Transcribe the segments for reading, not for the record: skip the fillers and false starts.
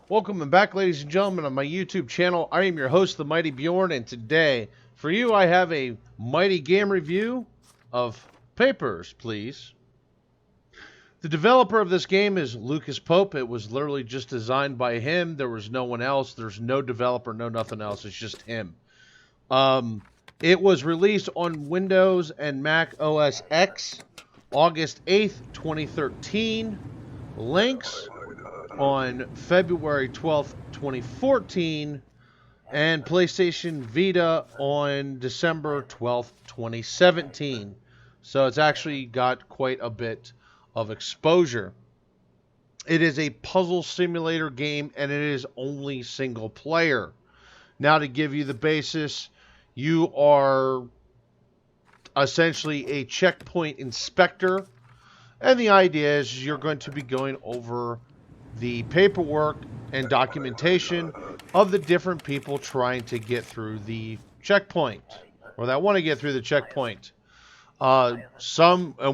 Welcome back, ladies and gentlemen, on my YouTube channel. I am your host, the Mighty Bjorn, and today, for you, I have a mighty game review of Papers, Please. The developer of this game is Lucas Pope. It was literally just designed by him. There was no one else. There's no developer, no nothing else. It's just him. It was released on Windows and Mac OS X August 8th, 2013. Links on February 12th, 2014, and PlayStation Vita on December 12th, 2017. So it's actually got quite a bit of exposure. It is a puzzle simulator game, and it is only single player. Now, to give you the basis, you are essentially a checkpoint inspector, and the idea is you're going to be going over the paperwork and documentation of the different people trying to get through the checkpoint, or that want to get through the checkpoint. And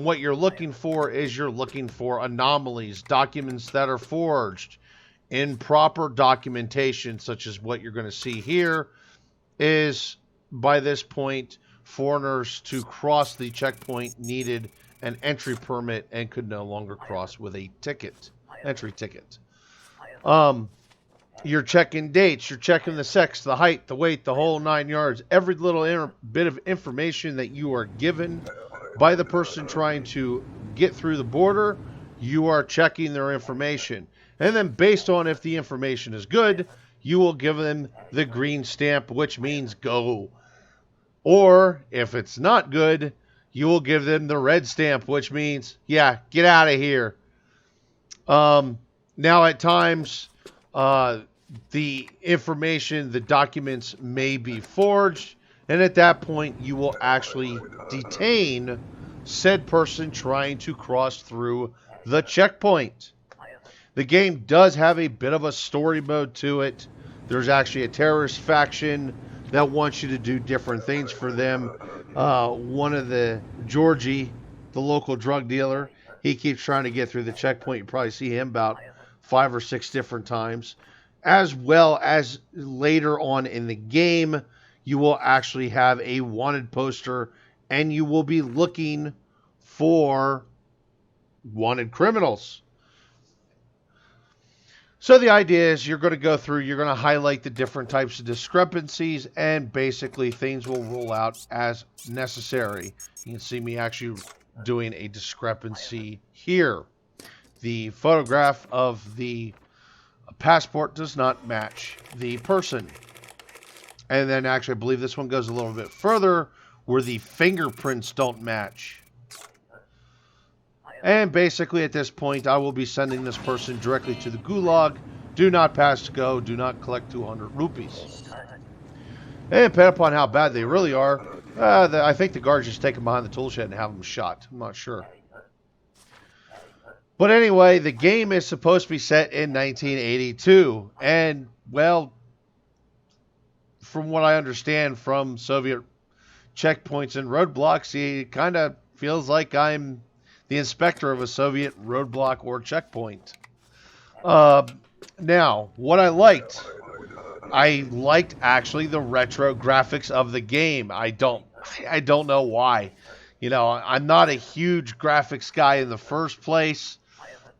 what you're looking for is you're looking for anomalies, documents that are forged, improper documentation, such as what you're going to see here is, by this point, foreigners to cross the checkpoint needed an entry permit and could no longer cross with a ticket. Entry ticket. You're checking dates, you're checking the sex, the height, the weight, the whole 9 yards. Every little bit of information that you are given by the person trying to get through the border, you are checking their information. And then based on if the information is good, you will give them the green stamp, which means go. Or if it's not good, you will give them the red stamp, which means, yeah, get out of here. Now, at times, the information, the documents may be forged, and at that point, you will actually detain said person trying to cross through the checkpoint. The game does have a bit of a story mode to it. There's actually a terrorist faction that wants you to do different things for them. One of Georgie, the local drug dealer, he keeps trying to get through the checkpoint. You probably see him about 5 or 6 different times. As well as later on in the game, you will actually have a wanted poster, and you will be looking for wanted criminals. So the idea is you're going to go through, you're going to highlight the different types of discrepancies, and basically things will roll out as necessary. You can see me actually doing a discrepancy here. The photograph of the passport does not match the person. And then actually I believe this one goes a little bit further where the fingerprints don't match. And basically at this point I will be sending this person directly to the gulag. Do not pass to go. Do not collect 200 rupees. And depending upon how bad they really are, I think the guards just take them behind the tool shed and have them shot. I'm not sure. But anyway, the game is supposed to be set in 1982. And, well, from what I understand from Soviet checkpoints and roadblocks, it kind of feels like I'm the inspector of a Soviet roadblock or checkpoint. Now, what I liked actually the retro graphics of the game. I don't know why. You know, I'm not a huge graphics guy in the first place,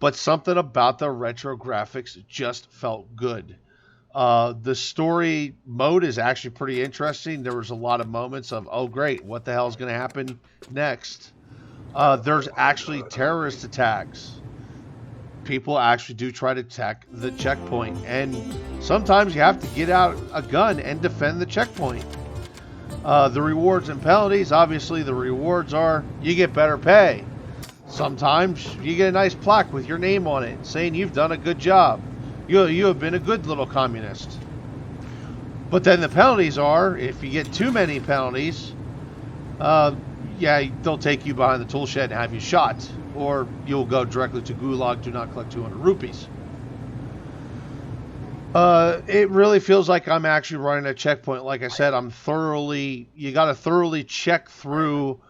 but something about the retro graphics just felt good. The story mode is actually pretty interesting. There was a lot of moments of, oh great, what the hell is going to happen next? There's actually terrorist attacks. People actually do try to attack the checkpoint, and sometimes you have to get out a gun and defend the checkpoint. The rewards and penalties, obviously the rewards are you get better pay. Sometimes you get a nice plaque with your name on it saying you've done a good job. You have been a good little communist. But then the penalties are, if you get too many penalties, yeah, they'll take you behind the tool shed and have you shot. Or you'll go directly to gulag, do not collect 200 rupees. It really feels like I'm actually running a checkpoint. Like I said, you got to thoroughly check through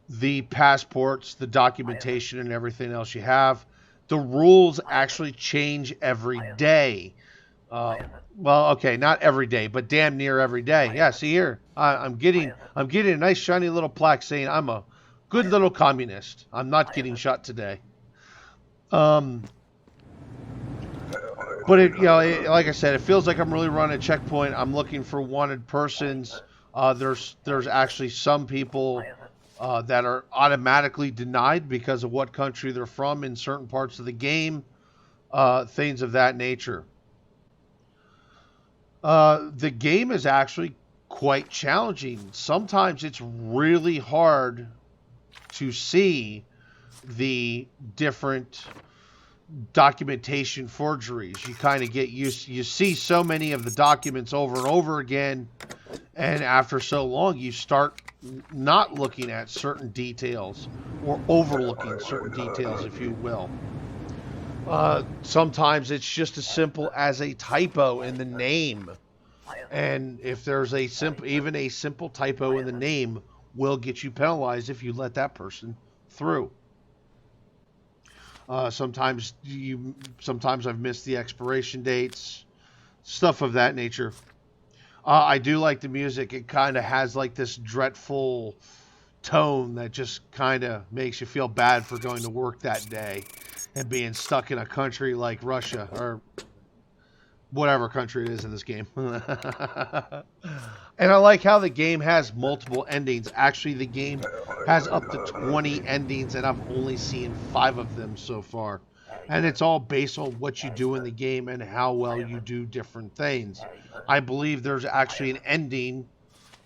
the passports, the documentation, and everything else you have. The rules actually change every day. Uh, well, okay, not every day, but damn near every day. Yeah, see here, I'm getting a nice shiny little plaque saying I'm a good little communist. I'm not getting shot today. Um, but like I said, it feels like I'm really running a checkpoint. I'm looking for wanted persons. There's actually some people that are automatically denied because of what country they're from in certain parts of the game. Things of that nature. The game is actually quite challenging. Sometimes it's really hard to see the different documentation forgeries. You kind of get used. You see so many of the documents over and over again, and after so long, you start not looking at certain details or overlooking certain details, if you will. Sometimes it's just as simple as a typo in the name. And if there's even a simple typo in the name, will get you penalized if you let that person through. Sometimes I've missed the expiration dates, stuff of that nature. I do like the music. It kind of has like this dreadful tone that just kind of makes you feel bad for going to work that day and being stuck in a country like Russia or whatever country it is in this game. And I like how the game has multiple endings. Actually, the game has up to 20 endings, and I've only seen 5 of them so far. And it's all based on what you do in the game and how well you do different things. I believe there's actually an ending,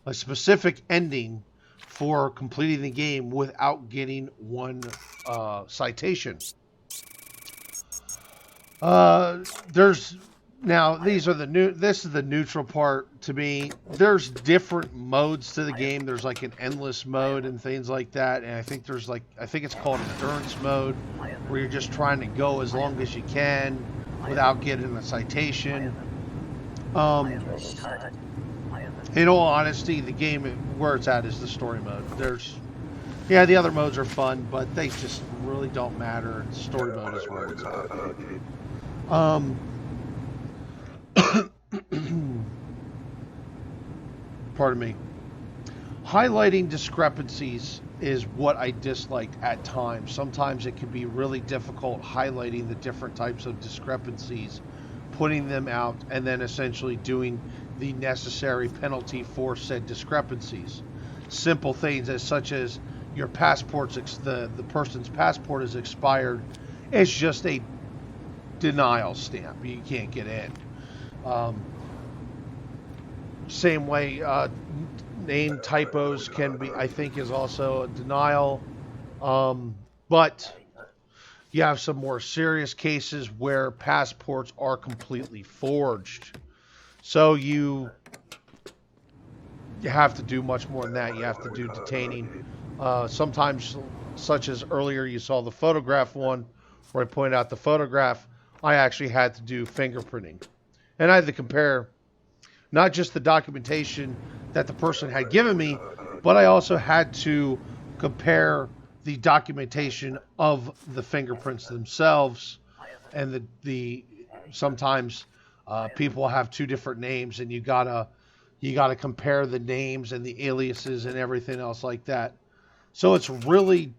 a specific ending for completing the game without getting one citation. There's now these are the new. This is the neutral part to me. There's different modes to the game. There's like an endless mode and things like that. And I think it's called endurance mode, where you're just trying to go as long as you can without getting a citation. Um, in all honesty, the game where it's at is the story mode. Yeah, the other modes are fun, but they just really don't matter. Story mode is where it's at. Um, pardon me. Highlighting discrepancies is what I disliked at times. Sometimes it can be really difficult highlighting the different types of discrepancies, putting them out, and then essentially doing the necessary penalty for said discrepancies. Simple things as such as your the person's passport is expired. It's just a denial stamp. You can't get in. Um, Same way, name typos can be, I think, is also a denial. But you have some more serious cases where passports are completely forged. So you have to do much more than that. You have to do detaining. Sometimes, such as earlier, you saw the photograph one where I pointed out the photograph. I actually had to do fingerprinting. And I had to compare not just the documentation that the person had given me, but I also had to compare the documentation of the fingerprints themselves. And the sometimes people have 2 different names, and you gotta compare the names and the aliases and everything else like that. So it's really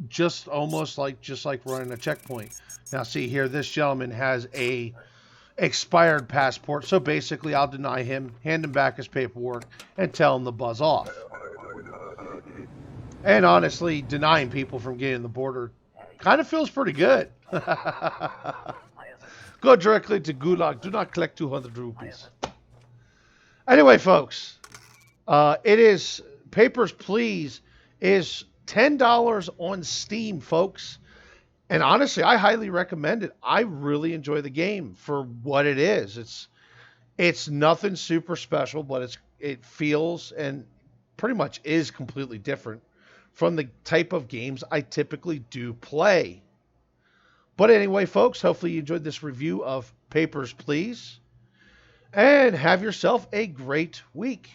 just like running a checkpoint. Now see here, this gentleman has a expired passport. So basically, I'll deny him, hand him back his paperwork, and tell him to buzz off. And honestly, denying people from getting the border kind of feels pretty good. Go directly to Gulag. Do not collect 200 rupees. Anyway, folks, it is Papers, Please is $10 on Steam, folks. And honestly, I highly recommend it. I really enjoy the game for what it is. It's nothing super special, but it feels and pretty much is completely different from the type of games I typically do play. But anyway, folks, hopefully you enjoyed this review of Papers, Please, and have yourself a great week.